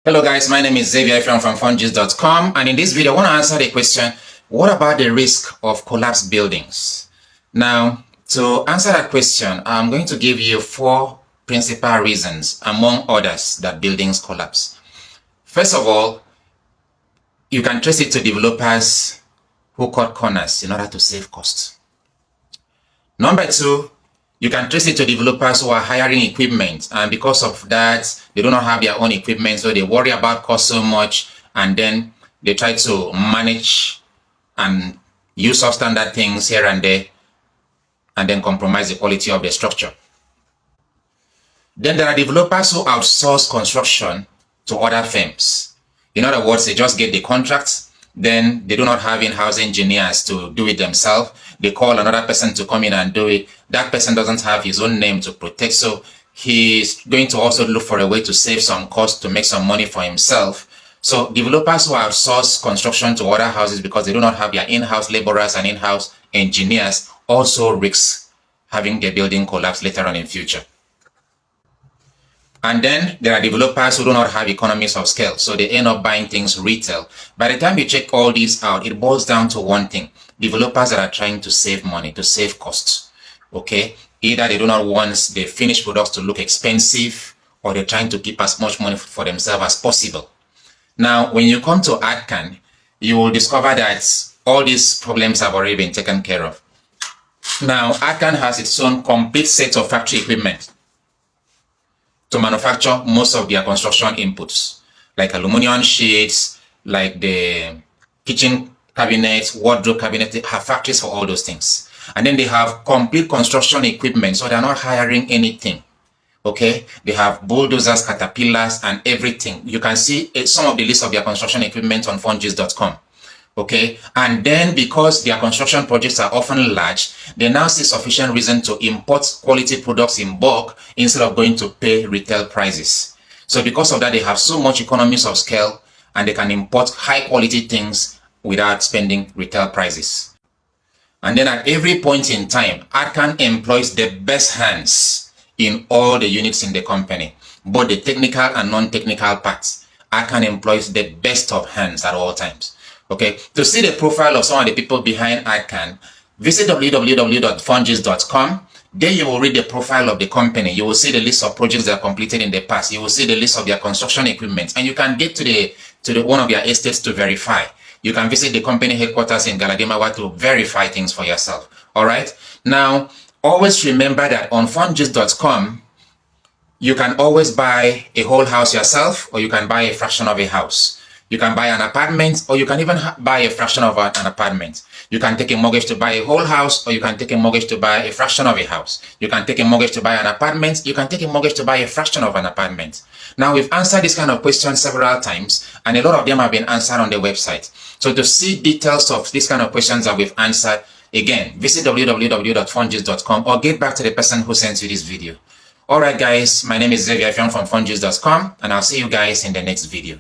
Hello guys, my name is Xavier Effiong from c.r.k, and in this video I want to answer the question, what about the risk of collapsed buildings? Now, to answer that question, I'm going to give you 4 principal reasons among others that buildings collapse. First of all, you can trace it to developers who cut corners in order to save costs. Number 2, you can trace it to developers who are hiring equipment, and because of that, they do not have their own equipment, so they worry about cost so much, and then they try to manage and use substandard things here and there, and then compromise the quality of the structure. Then there are developers who outsource construction to other firms. In other words, they just get the contracts, then they do not have in-house engineers to do it themselves. They call another person to come in and do it. That person doesn't have his own name to protect, so he's going to also look for a way to save some cost to make some money for himself. So developers who outsource construction to other houses because they do not have their in-house laborers and in-house engineers also risk having their building collapse later on in future. And then there are developers who do not have economies of scale, so they end up buying things retail. By the time you check all these out, it boils down to one thing: developers that are trying to save money, to save costs. Okay, either they do not want the finished products to look expensive, or they're trying to keep as much money for themselves as possible. Now, when you come to c.r.k, you will discover that all these problems have already been taken care of. Now, c.r.k has its own complete set of factory equipment to manufacture most of their construction inputs, like aluminum sheets, like the kitchen cabinets, wardrobe cabinet. They have factories for all those things. And then they have complete construction equipment, so they're not hiring anything. Okay, they have bulldozers, caterpillars, and everything. You can see some of the list of their construction equipment on c.r.k. Okay, and then because their construction projects are often large, they now see sufficient reason to import quality products in bulk instead of going to pay retail prices. So because of that, they have so much economies of scale, and they can import high quality things without spending retail prices. And then at every point in time, c.r.k employs the best hands in all the units in the company, both the technical and non-technical parts. c.r.k employs the best of hands at all times. Okay, to see the profile of some of the people behind c.r.k, visit www.c.r.k. There you will read the profile of the company. You will see the list of projects that are completed in the past. You will see the list of their construction equipment, and you can get to the one of their estates to verify. You can visit the company headquarters in Galadima to verify things for yourself. All right. Now, always remember that on c.r.k, you can always buy a whole house yourself, or you can buy a fraction of a house. You can buy an apartment, or you can even buy a fraction of an apartment. You can take a mortgage to buy a whole house, or you can take a mortgage to buy a fraction of a house. You can take a mortgage to buy an apartment. You can take a mortgage to buy a fraction of an apartment. Now, we've answered this kind of questions several times, and a lot of them have been answered on the website. So to see details of this kind of questions that we've answered, again, visit www.c.r.k or get back to the person who sent you this video. Alright guys, my name is Xavier Effiong from c.r.k, and I'll see you guys in the next video.